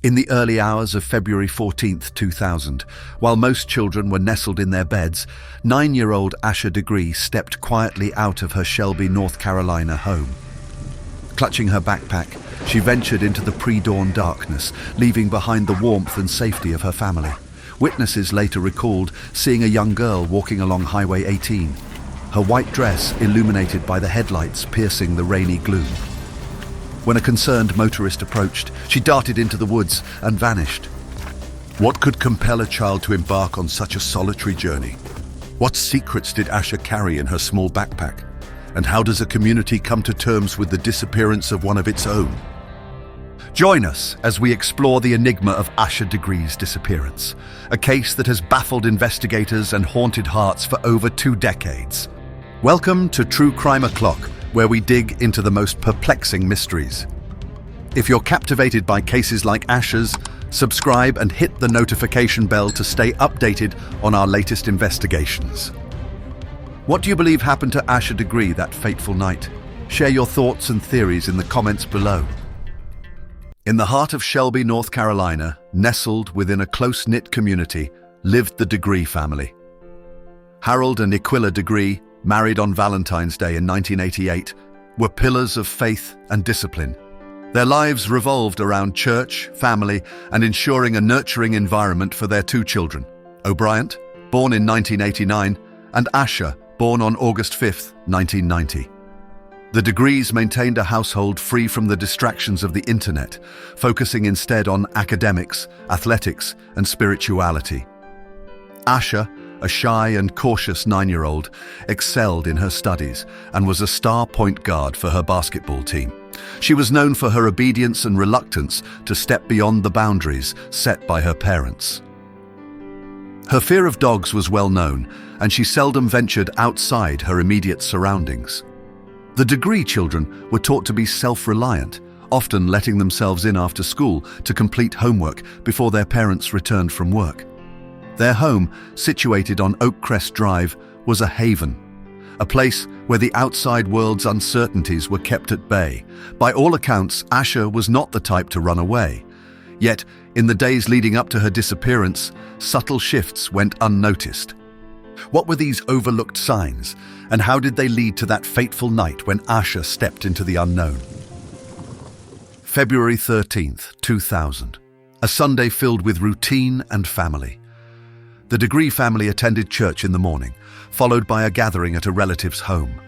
In the early hours of February 14th, 2000, while most children were nestled in their beds, 9-year-old Asha Degree stepped quietly out of her Shelby, North Carolina home. Clutching her backpack, she ventured into the pre-dawn darkness, leaving behind the warmth and safety of her family. Witnesses later recalled seeing a young girl walking along Highway 18, her white dress illuminated by the headlights piercing the rainy gloom. When a concerned motorist approached, she darted into the woods and vanished. What could compel a child to embark on such a solitary journey? What secrets did Asha carry in her small backpack? And how does a community come to terms with the disappearance of one of its own? Join us as we explore the enigma of Asha Degree's disappearance, a case that has baffled investigators and haunted hearts for over 2 decades. Welcome to True Crime O'Clock, where we dig into the most perplexing mysteries. If you're captivated by cases like Asha's, subscribe and hit the notification bell to stay updated on our latest investigations. What do you believe happened to Asha Degree that fateful night? Share your thoughts and theories in the comments below. In the heart of Shelby, North Carolina, nestled within a close-knit community, lived the Degree family. Harold and Aquila Degree, married on Valentine's Day in 1988, were pillars of faith and discipline. Their lives revolved around church, family, and ensuring a nurturing environment for their 2 children, O'Brien, born in 1989, and Asha, born on August 5, 1990. The Degrees maintained a household free from the distractions of the internet, focusing instead on academics, athletics, and spirituality. Asha, a shy and cautious 9-year-old, excelled in her studies and was a star point guard for her basketball team. She was known for her obedience and reluctance to step beyond the boundaries set by her parents. Her fear of dogs was well known, and she seldom ventured outside her immediate surroundings. The Degree children were taught to be self-reliant, often letting themselves in after school to complete homework before their parents returned from work. Their home, situated on Oakcrest Drive, was a haven, a place where the outside world's uncertainties were kept at bay. By all accounts, Asha was not the type to run away. Yet, in the days leading up to her disappearance, subtle shifts went unnoticed. What were these overlooked signs, and how did they lead to that fateful night when Asha stepped into the unknown? February 13th, 2000, a Sunday filled with routine and family. The Degree family attended church in the morning, followed by a gathering at a relative's home.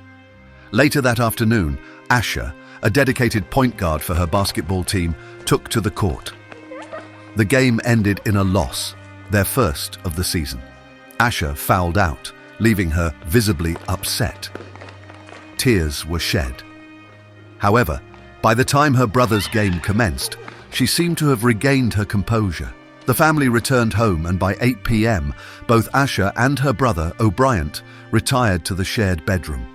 Later that afternoon, Asha, a dedicated point guard for her basketball team, took to the court. The game ended in a loss, their first of the season. Asha fouled out, leaving her visibly upset. Tears were shed. However, by the time her brother's game commenced, she seemed to have regained her composure. The family returned home, and by 8 p.m., both Asha and her brother, O'Brien, retired to the shared bedroom.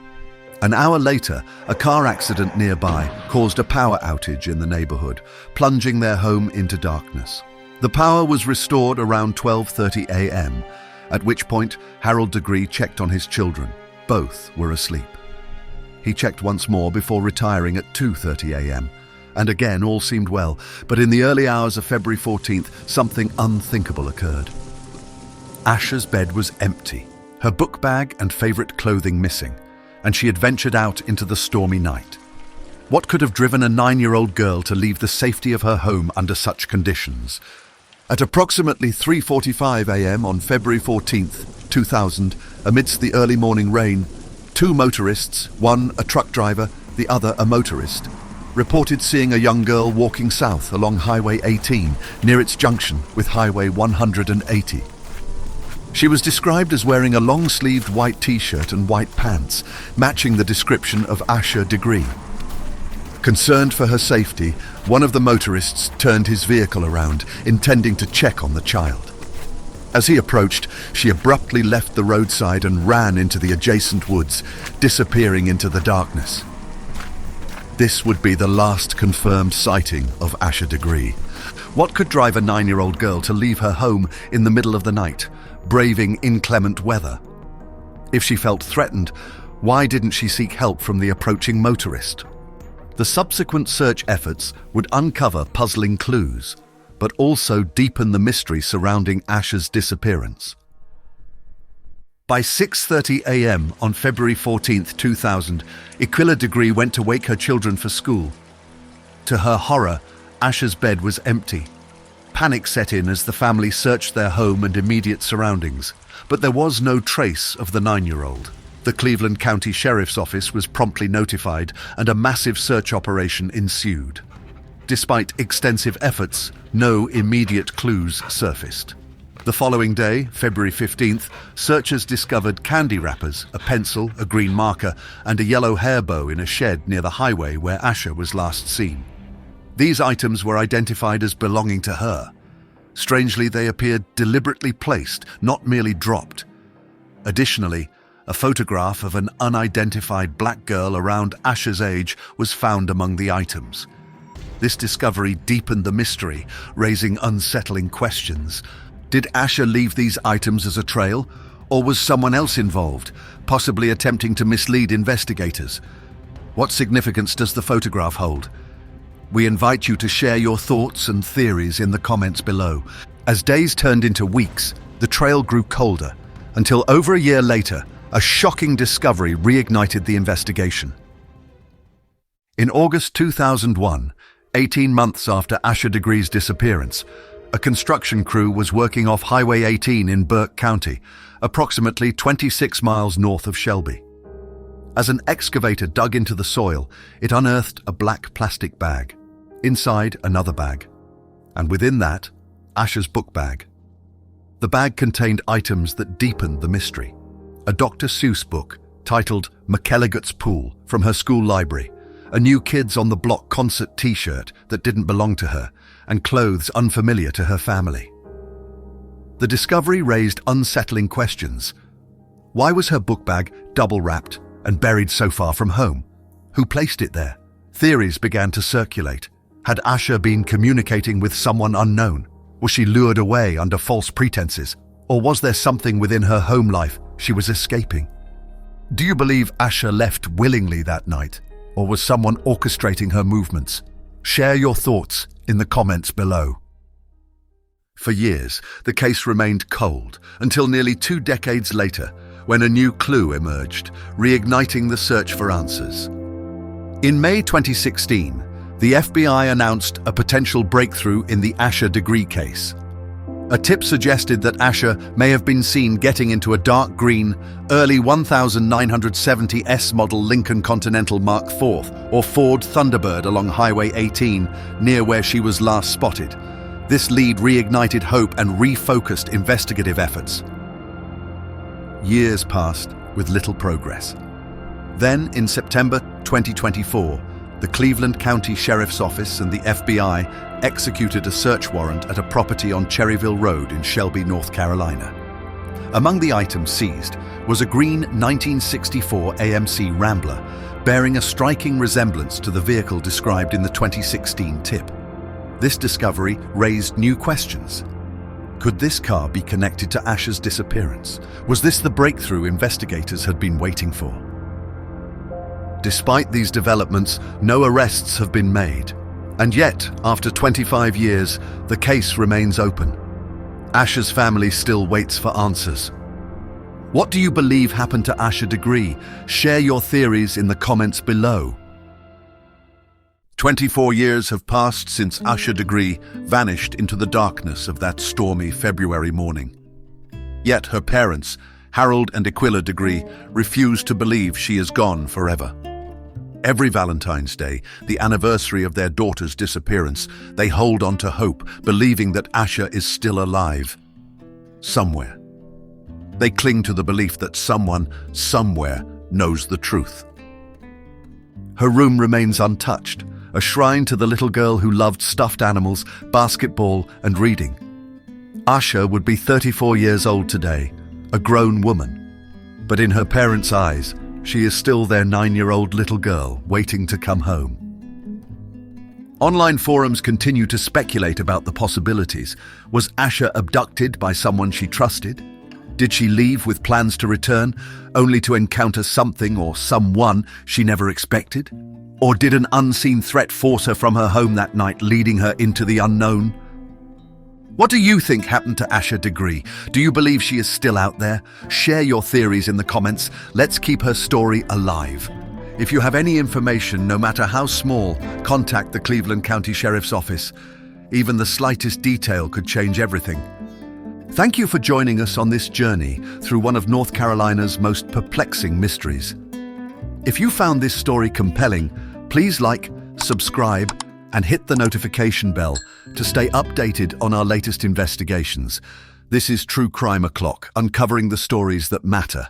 An hour later, a car accident nearby caused a power outage in the neighborhood, plunging their home into darkness. The power was restored around 12:30 a.m., at which point Harold Degree checked on his children. Both were asleep. He checked once more before retiring at 2:30 a.m., and again all seemed well, but in the early hours of February 14th, something unthinkable occurred. Asha's bed was empty, her book bag and favorite clothing missing, and she had ventured out into the stormy night. What could have driven a 9-year-old girl to leave the safety of her home under such conditions? At approximately 3:45 a.m. on February 14th, 2000, amidst the early morning rain, 2 motorists, one a truck driver, the other a motorist, reported seeing a young girl walking south along Highway 18 near its junction with Highway 180. She was described as wearing a long-sleeved white t-shirt and white pants, matching the description of Asha Degree. Concerned for her safety, one of the motorists turned his vehicle around, intending to check on the child. As he approached, she abruptly left the roadside and ran into the adjacent woods, disappearing into the darkness. This would be the last confirmed sighting of Asha Degree. What could drive a 9-year-old girl to leave her home in the middle of the night, braving inclement weather? If she felt threatened, why didn't she seek help from the approaching motorist? The subsequent search efforts would uncover puzzling clues. but also deepen the mystery surrounding Asha's disappearance. By 6:30 a.m. on February 14, 2000, Asha Degree went to wake her children for school. To her horror, Asha's bed was empty. Panic set in as the family searched their home and immediate surroundings, but there was no trace of the 9-year-old. The Cleveland County Sheriff's Office was promptly notified and a massive search operation ensued. Despite extensive efforts, no immediate clues surfaced. The following day, February 15th, searchers discovered candy wrappers, a pencil, a green marker, and a yellow hair bow in a shed near the highway where Asha was last seen. These items were identified as belonging to her. Strangely, they appeared deliberately placed, not merely dropped. Additionally, a photograph of an unidentified black girl around Asha's age was found among the items. This discovery deepened the mystery, raising unsettling questions. Did Asha leave these items as a trail, or was someone else involved, possibly attempting to mislead investigators? What significance does the photograph hold? We invite you to share your thoughts and theories in the comments below. As days turned into weeks, the trail grew colder, until over a year later, a shocking discovery reignited the investigation. In August 2001, 18 months after Asha Degree's disappearance, a construction crew was working off Highway 18 in Burke County, approximately 26 miles north of Shelby. As an excavator dug into the soil, it unearthed a black plastic bag. Inside, another bag. And within that, Asha's book bag. The bag contained items that deepened the mystery. A Dr. Seuss book titled McElligot's Pool from her school library, a new Kids on the Block concert t-shirt that didn't belong to her, and clothes unfamiliar to her family. The discovery raised unsettling questions. Why was her book bag double-wrapped and buried so far from home? Who placed it there? Theories began to circulate. Had Asha been communicating with someone unknown? Was she lured away under false pretenses? Or was there something within her home life she was escaping? Do you believe Asha left willingly that night? Or was someone orchestrating her movements? Share your thoughts in the comments below. For years, the case remained cold until nearly 2 decades later, when a new clue emerged, reigniting the search for answers. In May 2016, the FBI announced a potential breakthrough in the Asha Degree case. A tip suggested that Asha may have been seen getting into a dark green, early 1970 S model Lincoln Continental Mark IV or Ford Thunderbird along Highway 18, near where she was last spotted. This lead reignited hope and refocused investigative efforts. Years passed with little progress. Then, in September 2024, the Cleveland County Sheriff's Office and the FBI executed a search warrant at a property on Cherryville Road in Shelby, North Carolina. Among the items seized was a green 1964 AMC Rambler, bearing a striking resemblance to the vehicle described in the 2016 tip. This discovery raised new questions. Could this car be connected to Asha's disappearance? Was this the breakthrough investigators had been waiting for? Despite these developments, no arrests have been made. And yet, after 25 years, the case remains open. Asha's family still waits for answers. What do you believe happened to Asha Degree? Share your theories in the comments below. 24 years have passed since Asha Degree vanished into the darkness of that stormy February morning. Yet her parents, Harold and Asha Degree, refuse to believe she is gone forever. Every Valentine's Day, the anniversary of their daughter's disappearance, they hold on to hope, believing that Asha is still alive. Somewhere. They cling to the belief that someone, somewhere, knows the truth. Her room remains untouched, a shrine to the little girl who loved stuffed animals, basketball, and reading. Asha would be 34 years old today, a grown woman. But in her parents' eyes, she is still their 9-year-old little girl waiting to come home. Online forums continue to speculate about the possibilities. Was Asha abducted by someone she trusted? Did she leave with plans to return, only to encounter something or someone she never expected? Or did an unseen threat force her from her home that night, leading her into the unknown? What do you think happened to Asha Degree? Do you believe she is still out there? Share your theories in the comments. Let's keep her story alive. If you have any information, no matter how small, contact the Cleveland County Sheriff's Office. Even the slightest detail could change everything. Thank you for joining us on this journey through one of North Carolina's most perplexing mysteries. If you found this story compelling, please like, subscribe, and hit the notification bell to stay updated on our latest investigations. This is True Crime O'Clock, uncovering the stories that matter.